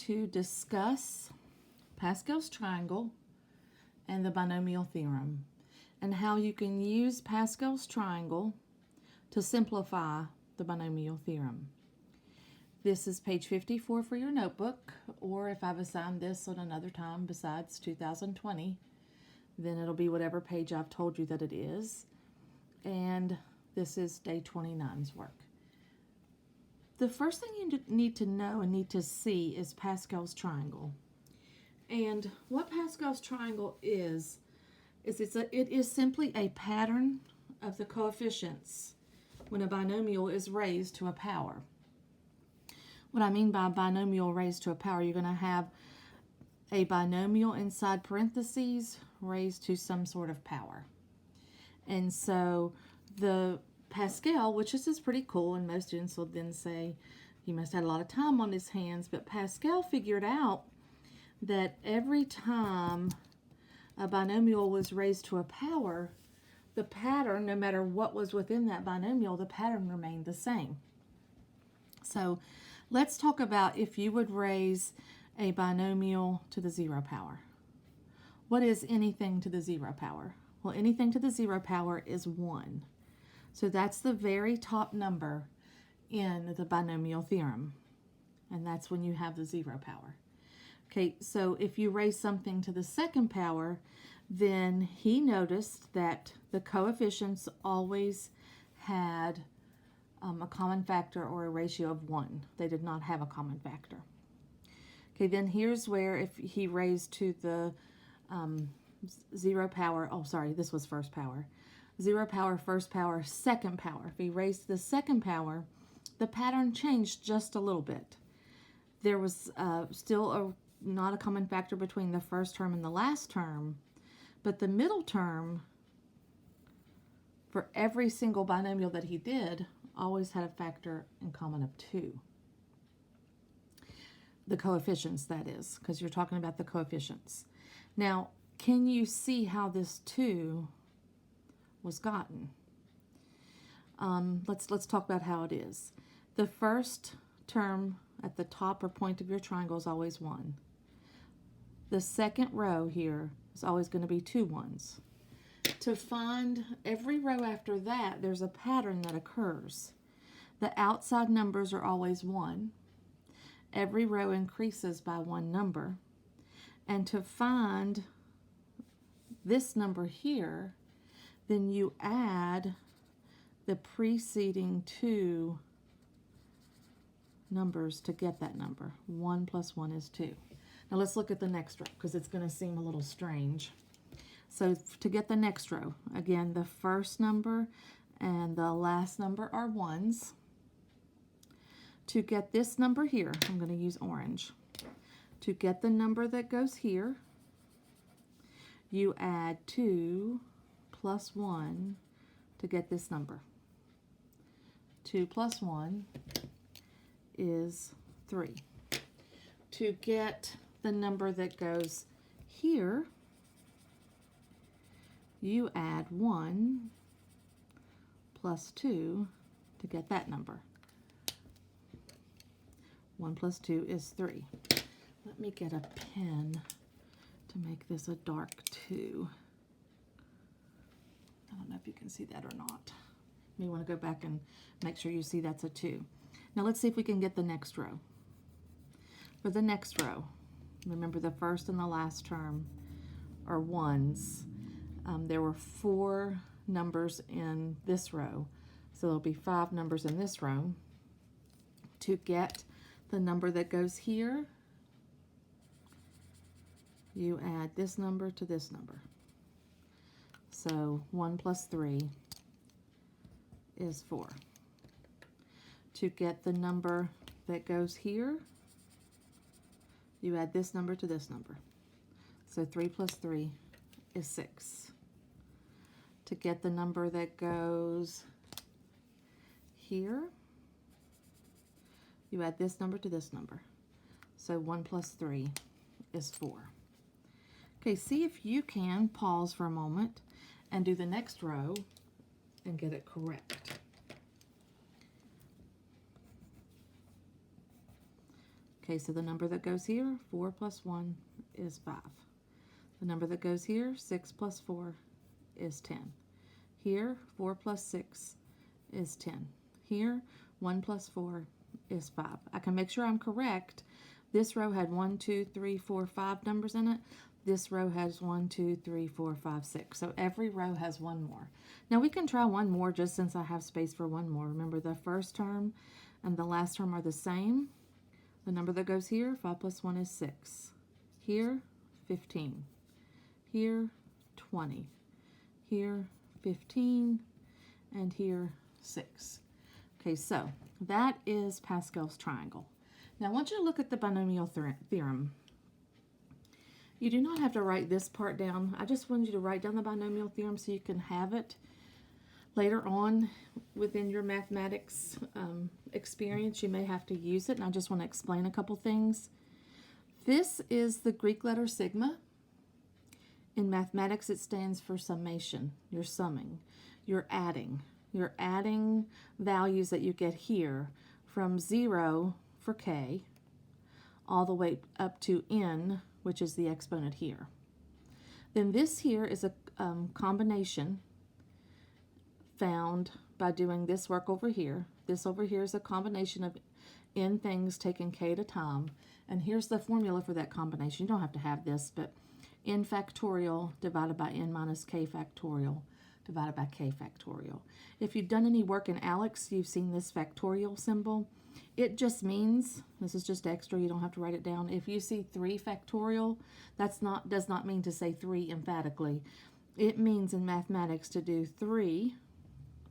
to discuss Pascal's Triangle and the Binomial Theorem, and how you can use Pascal's Triangle to simplify the Binomial Theorem. This is page 54 for your notebook, or if I've assigned this on another time besides 2020, then it'll be whatever page I've told you that it is. And this is day 29's work. The first thing you need to know and need to see is Pascal's Triangle. And what Pascal's Triangle is it is simply a pattern of the coefficients when a binomial is raised to a power. What I mean by binomial raised to a power, you're going to have a binomial inside parentheses raised to some sort of power. And so the Pascal, which is pretty cool, and most students will then say he must have had a lot of time on his hands, but Pascal figured out that every time a binomial was raised to a power, the pattern, no matter what was within that binomial, the pattern remained the same. So let's talk about if you would raise a binomial to the 0 power. What is anything to the 0 power? Well, anything to the 0 power is 1. So that's the very top number in the binomial theorem. And that's when you have the 0 power. Okay, so if you raise something to the 2nd power, then he noticed that the coefficients always had a common factor or a ratio of 1. They did not have a common factor. Okay, then here's where if he raised to the 0 power, oh sorry, this was 1st power. 0 power, 1st power, 2nd power. If he raised to the 2nd power, the pattern changed just a little bit. There was still not a common factor between the first term and the last term, but the middle term for every single binomial that he did always had a factor in common of 2. The coefficients, that is, because you're talking about the coefficients. Now, can you see how this 2 was gotten? Let's talk about how it is. The first term at the top or point of your triangle is always 1. The second row here is always going to be 2 1s. To find every row after that, there's a pattern that occurs. The outside numbers are always 1. Every row increases by 1 number. And to find this number here, then you add the preceding 2 numbers to get that number. 1 plus 1 is 2. Now let's look at the next row because it's going to seem a little strange. So to get the next row, again, the first number and the last number are 1s. To get this number here, I'm going to use orange. To get the number that goes here, you add 2 plus 1 to get this number. 2 plus 1 is 3. To get the number that goes here, you add 1 plus 2 to get that number. 1 plus 2 is 3. Let me get a pen to make this a dark 2. I don't know if you can see that or not. You may want to go back and make sure you see that's a 2. Now let's see if we can get the next row. For the next row, remember the first and the last term are 1s. There were 4 numbers in this row, so there'll be 5 numbers in this row. To get the number that goes here, you add this number to this number. So 1 plus 3 is 4. To get the number that goes here, you add this number to this number. So 3 plus 3 is 6. To get the number that goes here, you add this number to this number. So 1 plus 3 is 4. Okay, see if you can pause for a moment and do the next row and get it correct. Okay, so the number that goes here, 4 plus 1 is 5. The number that goes here, 6 plus 4 is 10. Here, 4 plus 6 is 10. Here, 1 plus 4 is 5. I can make sure I'm correct. This row had 1, 2, 3, 4, 5 numbers in it. This row has 1, 2, 3, 4, 5, 6. So every row has one more. Now we can try one more just since I have space for one more. Remember, the first term and the last term are the same. The number that goes here, 5 plus 1 is 6. Here, 15. Here, 20. Here, 15. And here, 6. Okay, so that is Pascal's triangle. Now I want you to look at the binomial theorem. You do not have to write this part down. I just wanted you to write down the binomial theorem so you can have it later on within your mathematics experience. You may have to use it, and I just want to explain a couple things. This is the Greek letter sigma. In mathematics, it stands for summation. You're summing. You're adding. You're adding values that you get here from 0 for k all the way up to n, which is the exponent here. Then this here is a combination found by doing this work over here. This over here is a combination of n things taken k at a time. And here's the formula for that combination. You don't have to have this, but n factorial divided by n minus k factorial divided by k factorial. If you've done any work in Alex, you've seen this factorial symbol. It just means, this is just extra, you don't have to write it down. If you see 3 factorial, does not mean to say 3 emphatically. It means in mathematics to do 3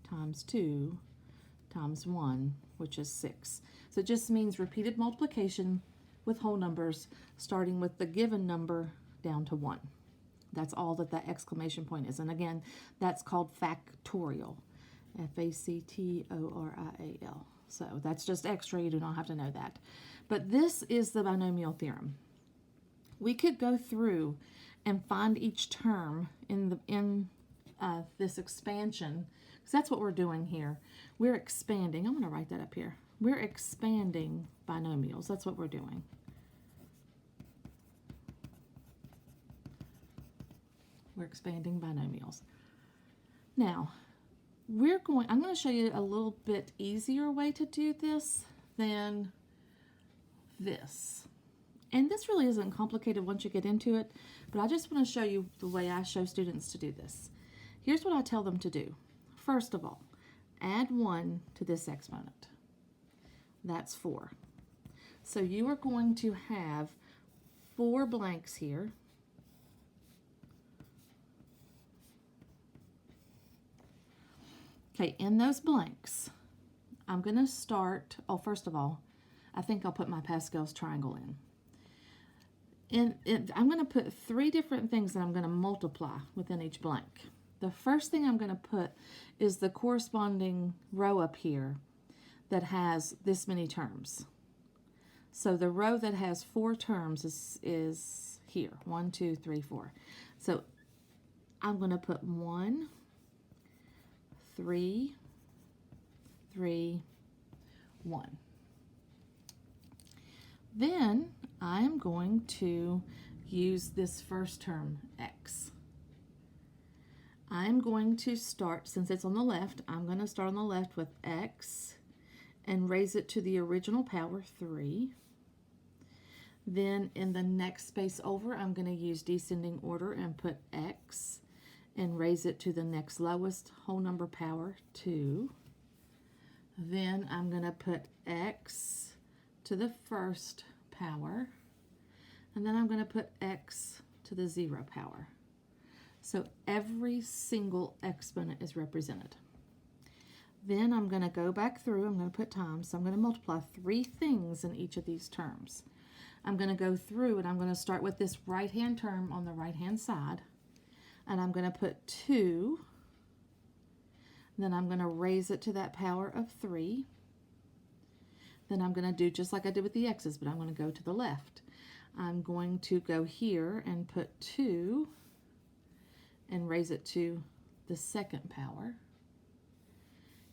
times 2 times 1, which is 6. So it just means repeated multiplication with whole numbers, starting with the given number down to 1. That's all that exclamation point is. And again, that's called factorial. F-A-C-T-O-R-I-A-L. So that's just extra. You do not have to know that. But this is the binomial theorem. We could go through and find each term in this expansion, because that's what we're doing here. We're expanding. I'm going to write that up here. We're expanding binomials. That's what we're doing. We're expanding binomials. Now, I'm going to show you a little bit easier way to do this than this. And this really isn't complicated once you get into it, but I just want to show you the way I show students to do this. Here's what I tell them to do. First of all, add 1 to this exponent. That's 4. So you are going to have 4 blanks here. Okay, in those blanks, I'm going to start, first of all, I think I'll put my Pascal's triangle in. I'm going to put 3 different things that I'm going to multiply within each blank. The first thing I'm going to put is the corresponding row up here that has this many terms. So the row that has 4 terms is here, 1, 2, 3, 4. So I'm going to put 1, 3, 3, 1. Then I'm going to use this first term, x. I'm going to start, since it's on the left, I'm going to start on the left with x and raise it to the original power 3. Then in the next space over, I'm going to use descending order and put x and raise it to the next lowest whole number power, 2. Then I'm going to put x to the first power, and then I'm going to put x to the 0 power. So every single exponent is represented. Then I'm going to go back through, I'm going to put times, so I'm going to multiply 3 things in each of these terms. I'm going to go through and I'm going to start with this right-hand term on the right-hand side, and I'm going to put 2, then I'm going to raise it to that power of 3. Then I'm going to do just like I did with the x's, but I'm going to go to the left. I'm going to go here and put 2 and raise it to the second power.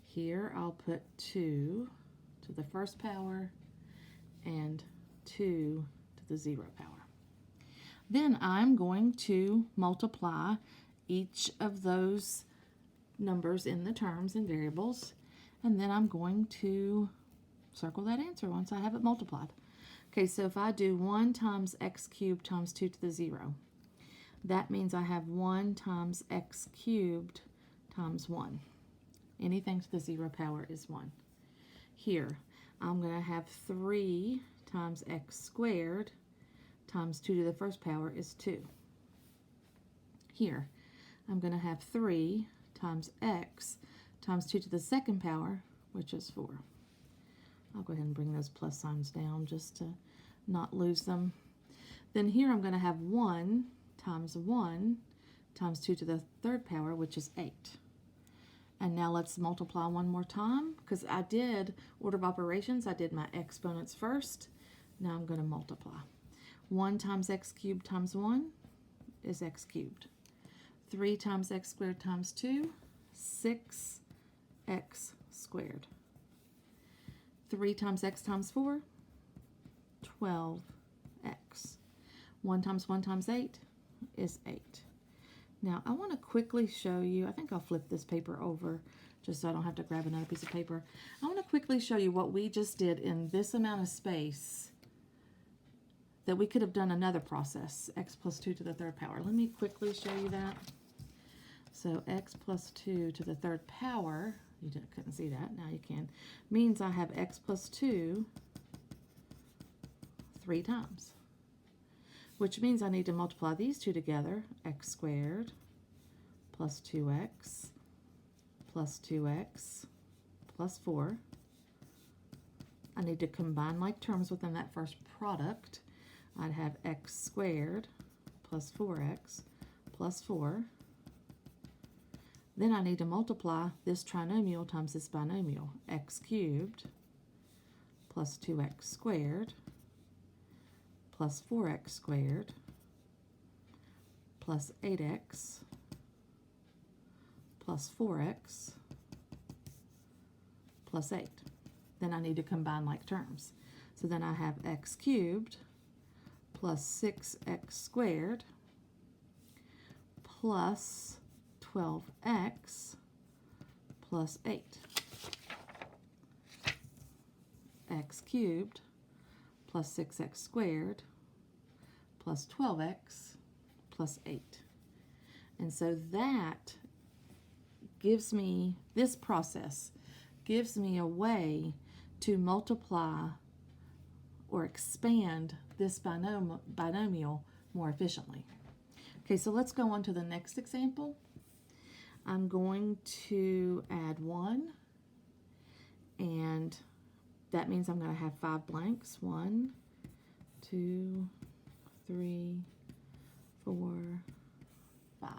Here I'll put 2 to the first power and 2 to the 0 power. Then I'm going to multiply each of those numbers in the terms and variables, and then I'm going to circle that answer once I have it multiplied. Okay, so if I do 1 times x cubed times 2 to the 0, that means I have 1 times x cubed times 1. Anything to the 0 power is 1. Here, I'm going to have 3 times x squared times 2 to the first power is 2. Here, I'm going to have 3 times x times 2 to the second power, which is 4. I'll go ahead and bring those plus signs down just to not lose them. Then here I'm going to have 1 times 2 to the third power, which is 8. And now let's multiply one more time, because I did order of operations. I did my exponents first. Now I'm going to multiply. 1 times x cubed times 1 is x cubed. 3 times x squared times 2, 6x squared. 3 times x times 4, 12x. 1 times 8 is 8. Now I want to quickly show you, I think I'll flip this paper over just so I don't have to grab another piece of paper. I want to quickly show you what we just did in this amount of space, that we could have done another process, x plus 2 to the third power. Let me quickly show you that. So x plus 2 to the third power, you couldn't see that, now you can, means I have x plus 2 3 times, which means I need to multiply these two together, x squared plus 2x plus 2x plus 4. I need to combine like terms within that first product. I'd have x squared plus 4x plus 4. Then I need to multiply this trinomial times this binomial, x cubed plus 2x squared plus 4x squared plus 8x plus 4x plus 8. Then I need to combine like terms. So then I have x cubed plus 6x squared plus 12x plus 8. X cubed plus 6x squared plus 12x plus 8. And so that gives me, this process gives me a way to multiply or expand this binomial more efficiently. Okay, so let's go on to the next example. I'm going to add 1, and that means I'm going to have 5 blanks. 1, 2, 3, 4, 5.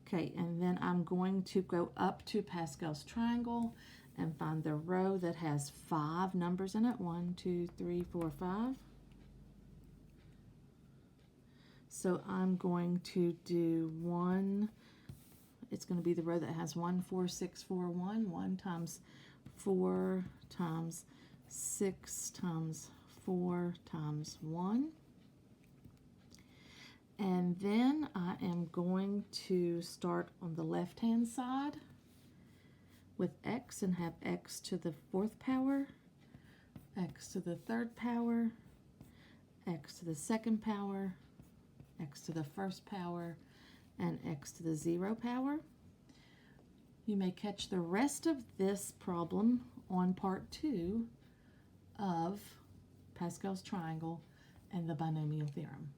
Okay, and then I'm going to go up to Pascal's triangle and find the row that has 5 numbers in it. 1, 2, 3, 4, 5. So I'm going to do 1. It's going to be the row that has 1, 4, 6, 4, 1. 1 times 4 times 6 times 4 times 1. And then I am going to start on the left-hand side with x and have x to the 4th power, x to the 3rd power, x to the 2nd power, x to the 1st power, and x to the 0 power. You may catch the rest of this problem on part 2 of Pascal's triangle and the binomial theorem.